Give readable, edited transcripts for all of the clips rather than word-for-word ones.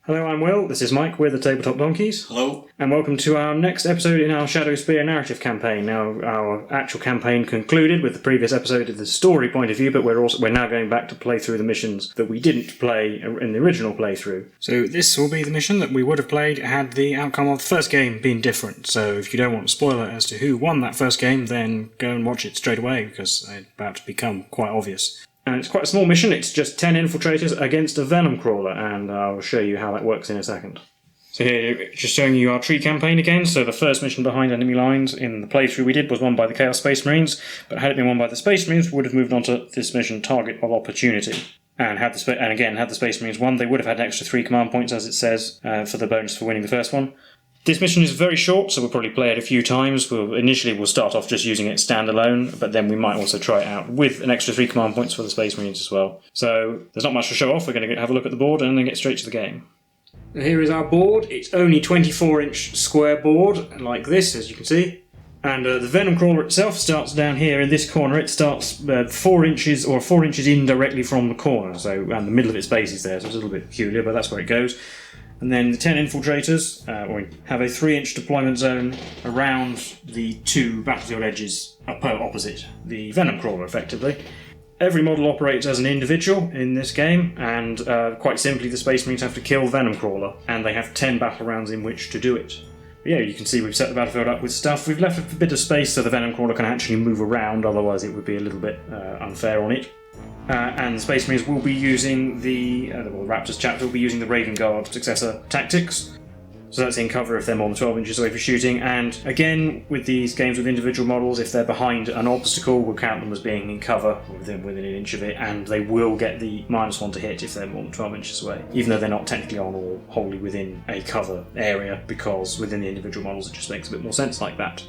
Hello, I'm Will. This is Mike. We're the Tabletop Donkeys. Hello. And welcome to our next episode in our Shadowspear narrative campaign. Now, our actual campaign concluded with the previous episode of the story point of view, but we're now going back to play through the missions that we didn't play in the original playthrough. So this will be the mission that we would have played had the outcome of the first game been different. So if you don't want to spoil it as to who won that first game, then go and watch it straight away, because it's about to become quite obvious. And it's quite a small mission, it's just 10 infiltrators against a Venomcrawler, and I'll show you how that works in a second. So here, just showing you our tree campaign again. So the first mission behind enemy lines in the playthrough we did was won by the Chaos Space Marines, but had it been won by the Space Marines, we would have moved on to this mission, Target of Opportunity. And had the Space Marines won, they would have had an extra 3 command points, as it says, for the bonus for winning the first one. This mission is very short, so we'll probably play it a few times. We'll start off just using it standalone, but then we might also try it out with an extra 3 command points for the Space Marines as well. So there's not much to show off. We're going to have a look at the board and then get straight to the game. Here is our board. It's only 24-inch square board, like this, as you can see. And the Venomcrawler itself starts down here in this corner. It starts 4 inches in directly from the corner, and the middle of its base is there, so it's a little bit peculiar, but that's where it goes. And then the 10 infiltrators we have a 3-inch deployment zone around the 2 battlefield edges opposite the Venomcrawler, effectively. Every model operates as an individual in this game, and quite simply the Space Marines have to kill Venomcrawler, and they have 10 battle rounds in which to do it. But yeah, you can see we've set the battlefield up with stuff. We've left a bit of space so the Venomcrawler can actually move around, otherwise it would be a little bit unfair on it. And the Space Marines will be using the Raptors Chapter will be using the Raven Guard successor tactics. So that's in cover if they're more than 12 inches away for shooting. And again, with these games with individual models, if they're behind an obstacle, we'll count them as being in cover within an inch of it, and they will get the -1 to hit if they're more than 12 inches away, even though they're not technically on or wholly within a cover area, because within the individual models it just makes a bit more sense like that.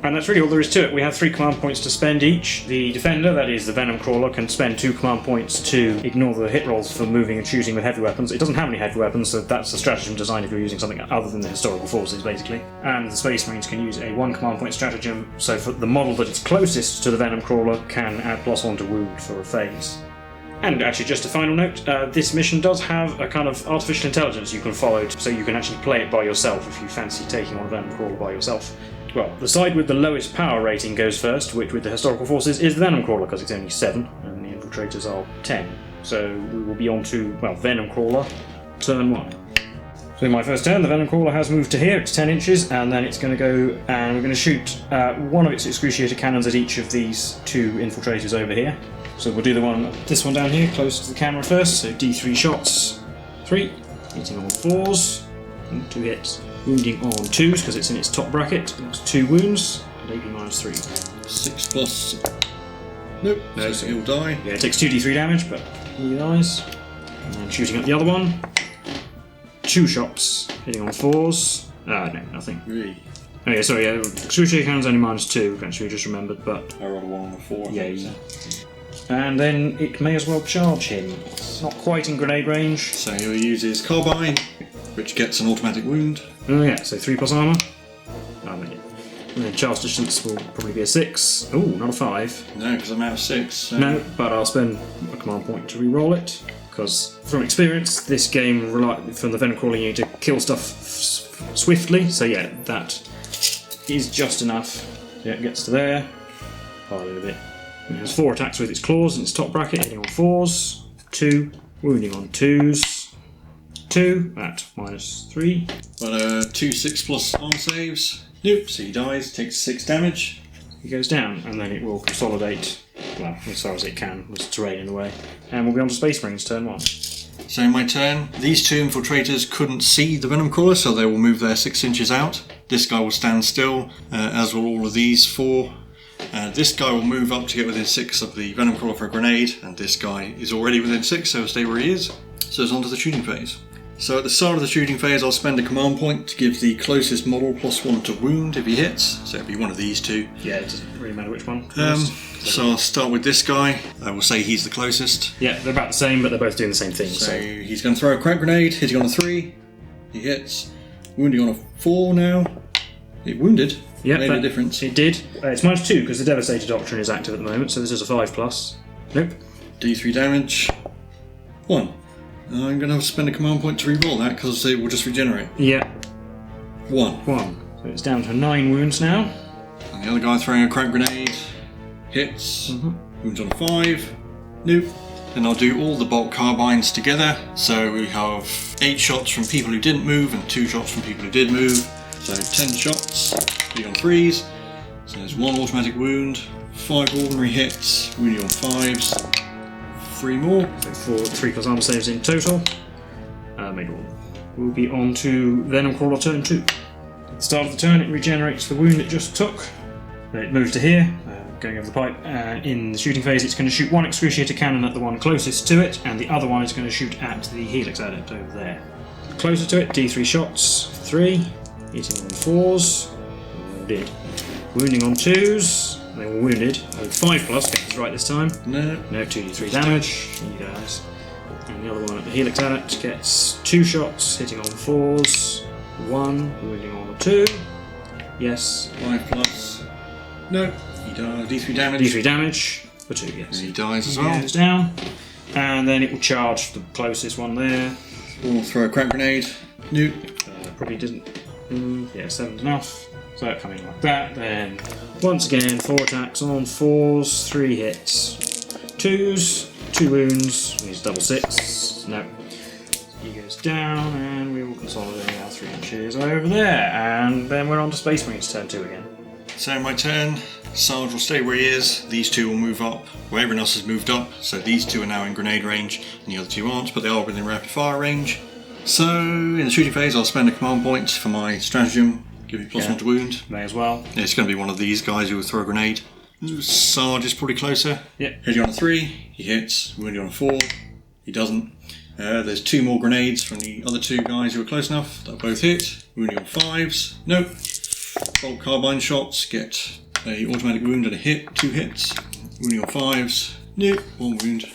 And that's really all there is to it. We have 3 command points to spend each. The defender, that is the Venomcrawler, can spend 2 command points to ignore the hit rolls for moving and shooting with heavy weapons. It doesn't have any heavy weapons, so that's a stratagem designed if you're using something other than the historical forces, basically. And the Space Marines can use a 1 command point stratagem, so for the model that is closest to the Venomcrawler can add +1 to wound for a phase. And actually, just a final note, this mission does have a kind of artificial intelligence you can follow, so you can actually play it by yourself if you fancy taking on a Venomcrawler by yourself. Well, the side with the lowest power rating goes first, which with the historical forces is the Venomcrawler, because it's only 7, and the Infiltrators are 10. So we will be on to, Venomcrawler, turn 1. So in my first turn, the Venomcrawler has moved to here, it's 10 inches, and then it's going to go, and we're going to shoot one of its excruciator cannons at each of these 2 Infiltrators over here. So we'll do this one down here, close to the camera first, so D3 shots, 3, hitting on 4s, and 2 hits. Wounding on 2s because it's in its top bracket. That's 2 wounds and AP -3. 6 plus. Nope, no, so he'll die. Yeah, it takes 2d3 damage, but he dies. And then shooting at the other one. 2 shots, hitting on 4s. No, nothing. Really? Oh yeah, sorry, excruciating cannon's only -2, eventually just remembered, but. I rolled a 1 on the 4. Yeah. And then it may as well charge him. It's not quite in grenade range. So he'll use his carbine, which gets an automatic wound. Oh yeah, so 3 plus armour. And then charge distance will probably be a 6. Ooh, not a 5. No, because I'm out of 6. So. No, but I'll spend a command point to re-roll it, because from experience, this game, from the Venomcrawler, you need to kill stuff swiftly, so yeah, that is just enough. Yeah, it gets to there. Pile it a bit. It has 4 attacks with its claws in its top bracket, hitting on 4s, 2, wounding on 2s. 2 at -3. But 2 6 plus arm saves. Nope, so he dies, takes 6 damage. He goes down, and then it will consolidate, as far as it can, with terrain in the way. And we'll be on to Space Marines, turn 1. So in my turn, these 2 infiltrators couldn't see the Venomcrawler, so they will move their 6 inches out. This guy will stand still, as will all of these 4. This guy will move up to get within 6 of the Venomcrawler for a grenade, and this guy is already within 6, so he'll stay where he is. So it's on to the shooting phase. So at the start of the shooting phase, I'll spend a command point to give the closest model +1 to wound if he hits. So it'll be one of these 2. Yeah, it doesn't really matter which one. So I'll start with this guy. I will say he's the closest. Yeah, they're about the same, but they're both doing the same thing. So he's going to throw a crack grenade, hitting on a 3. He hits. Wounding on a 4 now. It wounded. Yeah, made a difference. It did. It's -2 because the Devastator Doctrine is active at the moment, so this is a 5+. Nope. D3 damage. 1. I'm going to have to spend a command point to re-roll that because it will just regenerate. Yeah. 1. 1. So it's down to 9 wounds now. And the other guy throwing a crank grenade. Hits. Wounds on 5. Nope. Then I'll do all the bolt carbines together. So we have 8 shots from people who didn't move and 2 shots from people who did move. So 10 shots. 3 on 3s. So there's 1 automatic wound. 5 ordinary hits. Wounding on 5s. 3 more. So 3 plus armor saves in total. Made 1. We'll be on to Venomcrawler turn 2. At the start of the turn, it regenerates the wound it just took. Then it moves to here, going over the pipe. In the shooting phase, it's going to shoot 1 excruciator cannon at the one closest to it, and the other one is going to shoot at the helix adept over there. Closer to it, D3 shots. 3. Hitting on 4s. Wounded. Wounding on 2s. They were wounded. 5 plus, get this right this time. No. No, 2d3 damage. He dies. And the other one at the helix adept gets 2 shots, hitting on 4s. 1, wounding on a 2. Yes. 5 plus. No. He dies. D3 damage. D3 damage for 2, yes. And he dies as well. Goes down. And then it will charge the closest one there. We'll throw a crank grenade. Nope. Probably didn't. Yeah, 7's enough. So coming like that. Then once again, 4 attacks on 4s, 3 hits. 2s, 2 wounds. He's double 6. No. He goes down, and we will consolidate our 3 inches over there. And then we're on to Space Marines turn 2 again. So my turn. Sarge will stay where he is. These 2 will move up where everyone else has moved up. So these 2 are now in grenade range, and the other 2 aren't, but they are within rapid fire range. So in the shooting phase, I'll spend a command point for my stratagem. Give me +1 to wound. May as well. Yeah, it's going to be one of these guys who will throw a grenade. Sarge is probably closer. Yep. Hitting on a 3, he hits. Wounding on a 4, he doesn't. There's 2 more grenades from the other 2 guys who are close enough. They'll both hit. Wounding on 5s. Nope. Bolt carbine shots get a automatic wound and a hit. 2 hits. Wounding on 5s. Nope. 1 wound.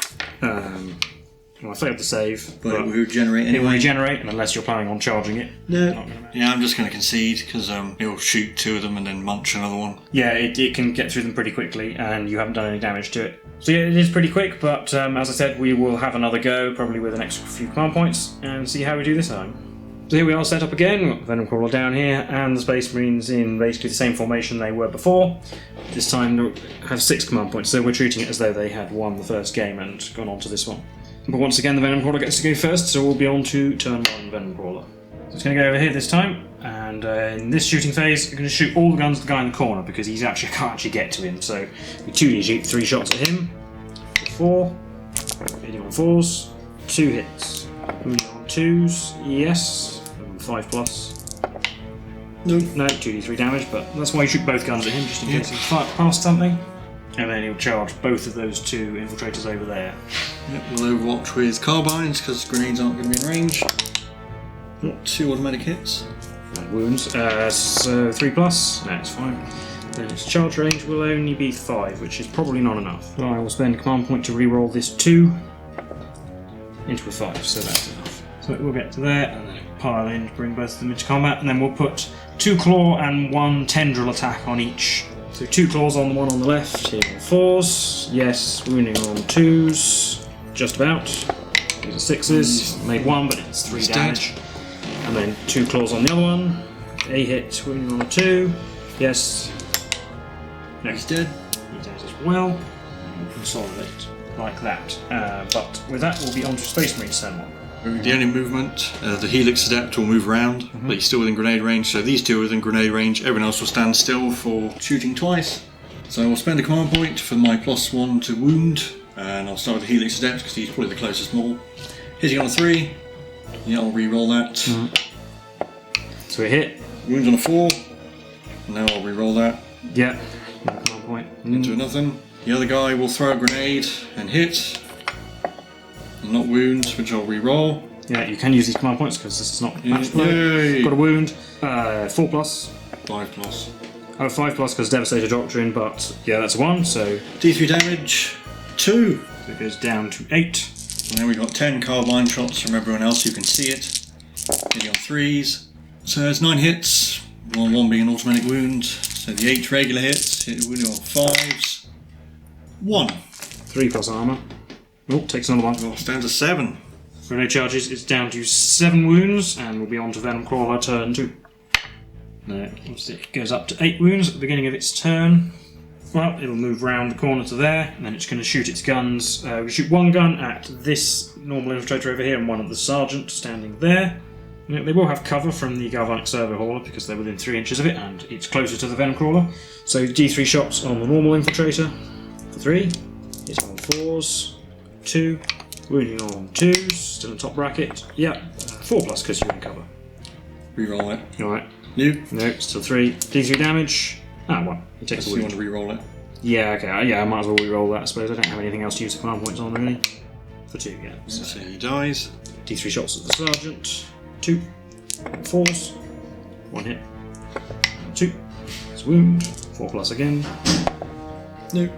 Well, I failed to save, But it will regenerate it will anyway. regenerate, and unless you're planning on charging it. No. Not gonna matter. Yeah, I'm just going to concede because it'll shoot 2 of them and then munch another one. Yeah, it can get through them pretty quickly, and you haven't done any damage to it. So yeah, it is pretty quick, but as I said, we will have another go, probably with an extra few command points, and see how we do this time. So here we are set up again. We've got Venomcrawler down here, and the Space Marines in basically the same formation they were before. This time they have 6 command points, so we're treating it as though they had won the first game and gone on to this one. But once again, the Venomcrawler gets to go first, so we'll be on to turn 1 Venomcrawler. So it's going to go over here this time, and in this shooting phase, we're going to shoot all the guns at the guy in the corner because he can't actually get to him. So we 2d3 shots at him. 4, hitting on 4s, 2 hits. Wounding on 2s, yes. 5 plus. Nope. No, 2d3 damage, but that's why you shoot both guns at him, just in case he fires past something. And then he'll charge both of those 2 infiltrators over there. Yep, we'll overwatch with carbines because grenades aren't going to be in range. 2 automatic hits. And wounds. So 3 plus. No, it's fine. Then its charge range will only be 5, which is probably not enough. So I will spend a command point to re-roll this 2 into a 5, so that's enough. So we'll get to there, and then it'll pile in to bring both of them into combat, and then we'll put 2 claw and 1 tendril attack on each. So 2 claws on the one on the left, hitting on 4s, yes, wounding on 2s, just about. These are 6s, made 1, but it's 3 damage. And then 2 claws on the other one, a hit, wounding on a 2, yes. No, He's dead. He does as well. And we'll consolidate like that. But with that, we'll be on to Space Marines turn 1. The only movement, the Helix Adept will move around, but he's still within grenade range, so these 2 are within grenade range, everyone else will stand still for shooting twice. So I'll spend a command point for my +1 to wound, and I'll start with the Helix Adept because he's probably the closest model. Hitting on a 3, yeah, I'll re-roll that. So we hit. Wound on a 4, now I'll re-roll that. Yeah. Command point. Into nothing. The other guy will throw a grenade and hit. And not wound, which I'll re-roll. Yeah, you can use these command points because this is not match blow. Yay. Got a wound. 4 plus. 5 plus. Oh, 5 plus because Devastator Doctrine, but yeah, that's a 1, so D3 damage, 2. it goes down to 8. And then we've got 10 carbine shots from everyone else who can see it. Hitting on 3s. So there's 9 hits, 1 being an automatic wound. So the 8 regular hits, hit wounding on 5s. 1. 3 plus armour. Oh, takes another 1. Well, stands at 7. Grenade charges, it's down to 7 wounds, and we'll be on to Venomcrawler turn 2. No, it goes up to 8 wounds at the beginning of its turn. Well, it'll move round the corner to there, and then it's going to shoot its guns. We shoot one gun at this normal infiltrator over here, and one at the sergeant standing there. They will have cover from the galvanic servo hauler because they're within 3 inches of it, and it's closer to the Venomcrawler. So D3 shots on the normal infiltrator for 3. Hits on 4s, 2, wounding on 2s, still in top bracket. Yep, 4+ because you're in cover. Reroll it. You alright? You? No, still 3. D3 damage. 1. He takes a You wound. want to reroll it? Yeah, okay. Yeah, I might as well reroll that, I suppose. I don't have anything else to use the command points on, really. For 2, yeah. So he dies. D3 shots at the sergeant. 2. 4s. 1 hit. 2. It's wound. 4+ again. No.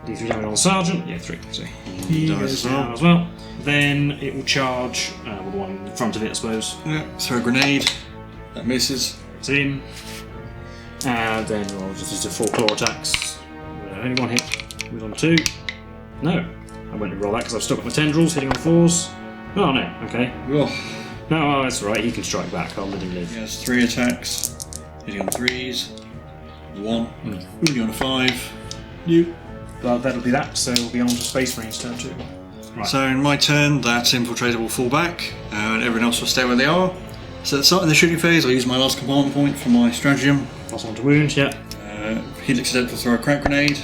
D3 damage on the sergeant. Yeah, 3. So he dies goes as well. down as well. Then it will charge with the one in front of it, I suppose. Yeah. Throw a grenade. That misses. It's in. And then we'll just do 4 claw attacks. Only 1 hit. Moves on 2. No. I won't roll that because I've still got my tendrils hitting on 4s. Oh no, okay. Oh. No, that's alright, he can strike back, I'll let him live. He has 3 attacks. Hitting on 3s. 1. Wounding on a 5. You. Well, that'll be that, so we'll be on to Space Marines turn 2. Right. So in my turn, that infiltrator will fall back, and everyone else will stay where they are. So at the start of the shooting phase, I'll use my last command point for my stratagem. +1 to wound, yeah. Helix Cadet will throw a crack grenade.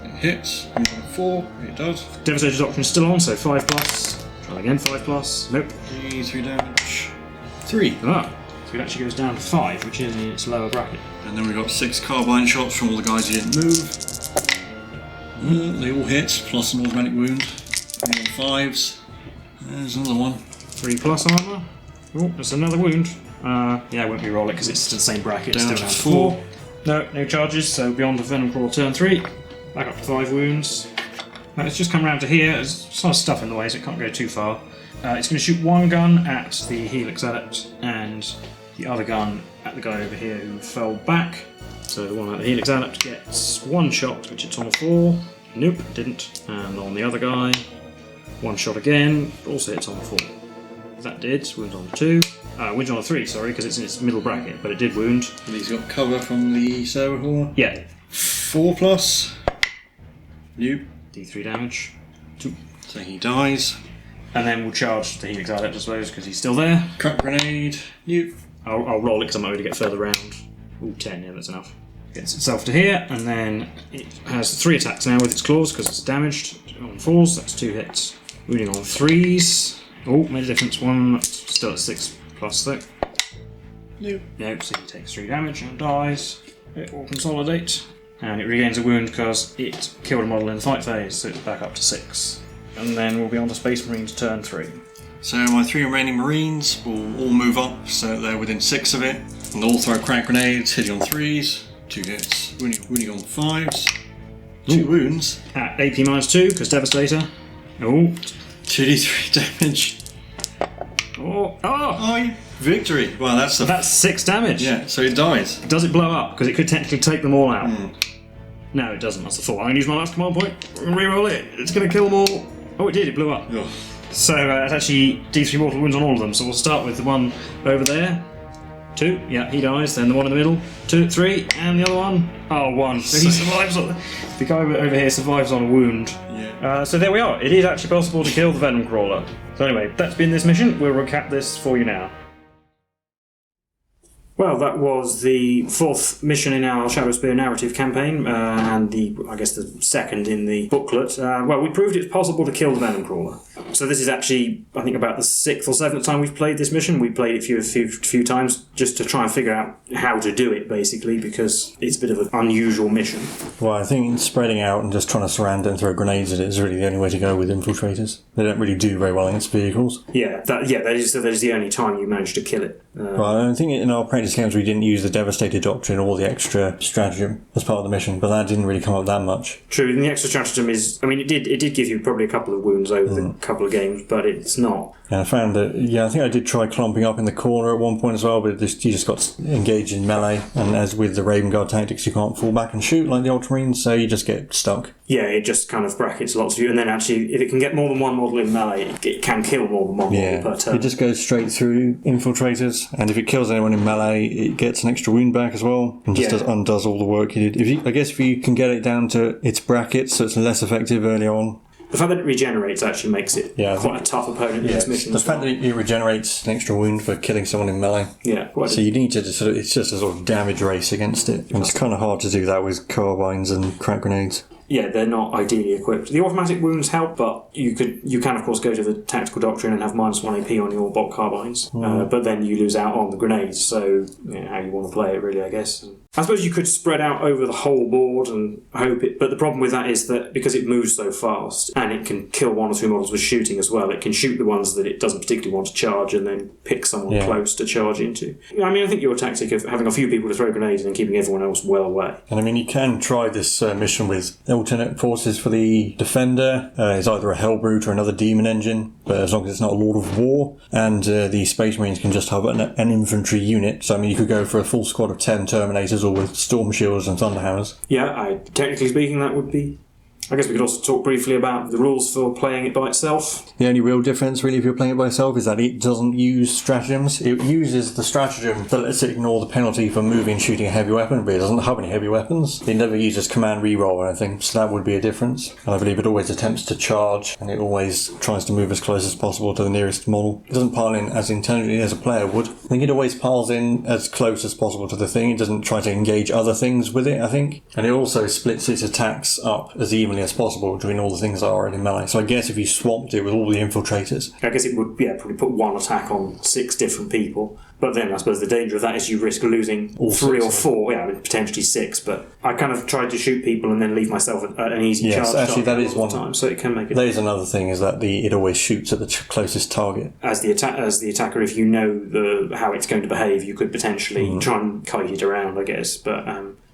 It hits. Wounding on a 4. It does. Devastator's option is still on, so 5+. Try again, 5+. Nope. 3 damage. 3. Ah, so it actually goes down to 5, which is in its lower bracket. And then we've got 6 carbine shots from all the guys who didn't move. They all hit, plus an automatic wound. Wounding on 5s. There's another one. 3+ armour. Oh, there's another wound. Yeah, I won't re-roll it because it's the same bracket. It's Down still to down to 4. 4. No charges, so beyond the Venomcrawler turn 3. Back up to 5 wounds. Now it's just come round to here. There's some stuff in the way, so it can't go too far. It's going to shoot one gun at the Helix Adept and the other gun at the guy over here who fell back. So the one at the Helix Adept gets 1 shot, which it's on a 4. Nope, didn't. And on the other guy, 1 shot again, also hits on a 4. That did, wound on a 2. Wound on a 3, sorry, because it's in its middle bracket, but it did wound. And he's got cover from the servo hauler. Yeah. 4+. Nope. D3 damage. 2. So he dies. And then we'll charge the Helix Adept, I suppose, because he's still there. Crack grenade. Nope. I'll roll it because I might be able to get further round. Ooh, 10, yeah, that's enough. Gets itself to here, and then it has 3 attacks now with its claws because it's damaged. On 4s, that's 2 hits. Wounding on 3s. Oh, made a difference. 1, still at 6+ though. Nope. Nope, so he takes 3 damage and dies. It will consolidate. And it regains a wound because it killed a model in the fight phase, so it's back up to 6. And then we'll be on to Space Marines turn 3. So my 3 remaining Marines will all move up, so they're within 6 of it. And they'll all throw crack grenades, hitting on 3s. 2 hits. Wounding on 5s. 2 wounds. At AP -2, because Devastator. Oh. 2d3 damage. Oh. Oh! Aye. Victory. Well, that's the... That's 6 damage. Yeah, so it dies. Does it blow up? Because it could technically take them all out. No, it doesn't. That's the thought. I'm going to use my last command point. I'm going to reroll it. It's going to kill them all. Oh, it did. It blew up. Ugh. So it's actually D3 mortal wounds on all of them. So we'll start with the one over there. 2. Yeah, he dies. Then the one in the middle. 2, 3, and the other one. Oh, 1. So he survives on... The guy over here survives on a wound. Yeah. So there we are. It is actually possible to kill the Venomcrawler. So anyway, that's been this mission. We'll recap this for you now. Well, that was the 4th mission in our Shadowspear narrative campaign, and I guess the 2nd in the booklet. Well, we proved it's possible to kill the Venomcrawler. So this is actually, I think, about the 6th or 7th time we've played this mission. We played it a few times just to try and figure out how to do it, basically, because it's a bit of an unusual mission. Well, I think spreading out and just trying to surround it and throw grenades at it is really the only way to go with infiltrators. They don't really do very well against vehicles. Yeah, that is the only time you manage to kill it. Well, I think in our practice games we didn't use the Devastator Doctrine or the extra stratagem as part of the mission, but that didn't really come up that much. True, and the extra stratagem is... I mean, it did give you probably a couple of wounds over the couple of games, but it's not. And I found that, I think I did try clumping up in the corner at one point as well, but you just got engaged in melee, and as with the Raven Guard tactics, you can't fall back and shoot like the Ultramarines, so you just get stuck. Yeah, it just kind of brackets lots of you, and then actually, if it can get more than one model in melee, it can kill more than one model per turn. It just goes straight through Infiltrators, and if it kills anyone in melee, it gets an extra wound back as well, and just undoes all the work you did. I guess if you can get it down to its brackets, so it's less effective early on. The fact that it regenerates actually makes it quite a tough opponent in this mission. The fact that it regenerates an extra wound for killing someone in melee. Yeah. So you need to it's just a sort of damage race against it. And it's kind of hard to do that with carbines and crack grenades. Yeah, they're not ideally equipped. The automatic wounds help, but you can of course go to the tactical doctrine and have -1 AP on your bolt carbines, but then you lose out on the grenades. So how you want to play it, really, I guess. I suppose you could spread out over the whole board and hope it, but the problem with that is that because it moves so fast and it can kill 1 or 2 models with shooting as well, it can shoot the ones that it doesn't particularly want to charge and then pick someone close to charge into. I mean, I think your tactic of having a few people to throw grenades and keeping everyone else well away. And I mean, you can try this mission with alternate forces for the Defender. It's either a Hellbrute or another Demon Engine, but as long as it's not a Lord of War. And the Space Marines can just have an infantry unit. So I mean, you could go for a full squad of 10 Terminators or with Storm Shields and Thunderhammers. Yeah, technically speaking, that would be... I guess we could also talk briefly about the rules for playing it by itself. The only real difference, really, if you're playing it by itself, is that it doesn't use stratagems. It uses the stratagem that lets it ignore the penalty for moving and shooting a heavy weapon, but it doesn't have any heavy weapons. It never uses command reroll or anything, so that would be a difference. And I believe it always attempts to charge, and it always tries to move as close as possible to the nearest model. It doesn't pile in as intelligently as a player would. I think it always piles in as close as possible to the thing. It doesn't try to engage other things with it, I think. And it also splits its attacks up as evenly as possible between all the things that are already melee. So I guess if you swapped it with all the Infiltrators... I guess it would probably put 1 attack on 6 different people. But then I suppose the danger of that is you risk losing all 3 or 4, potentially 6. But I kind of tried to shoot people and then leave myself at an easy charge. Yes, actually that is one time, so it can make it. That is another thing, is that it always shoots at the closest target. As the attacker, if you know how it's going to behave, you could potentially try and kite it around, I guess. But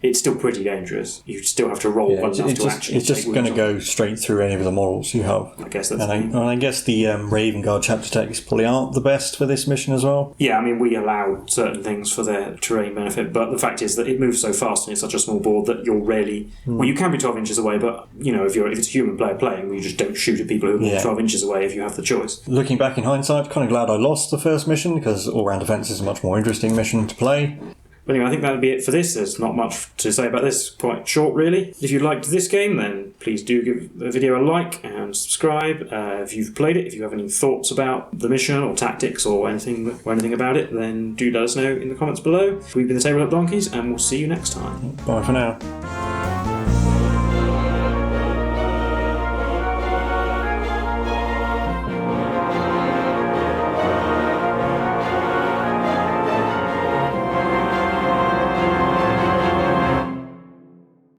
it's still pretty dangerous. You still have to roll well enough to actually. It's just going to go straight through any of the models you have. I guess that's. And I guess the Raven Guard chapter techs probably aren't the best for this mission as well. Yeah, I mean, we allow certain things for their terrain benefit, but the fact is that it moves so fast and it's such a small board that you're rarely. Well, you can be 12 inches away, but if it's a human player playing, you just don't shoot at people who are 12 inches away if you have the choice. Looking back in hindsight, kind of glad I lost the first mission, because all-round defence is a much more interesting mission to play. But anyway, I think that would be it for this. There's not much to say about this. Quite short, really. If you liked this game, then please do give the video a like and subscribe. If you've played it, if you have any thoughts about the mission or tactics or anything about it, then do let us know in the comments below. We've been the Tabletop Donkeys, and we'll see you next time. Bye for now.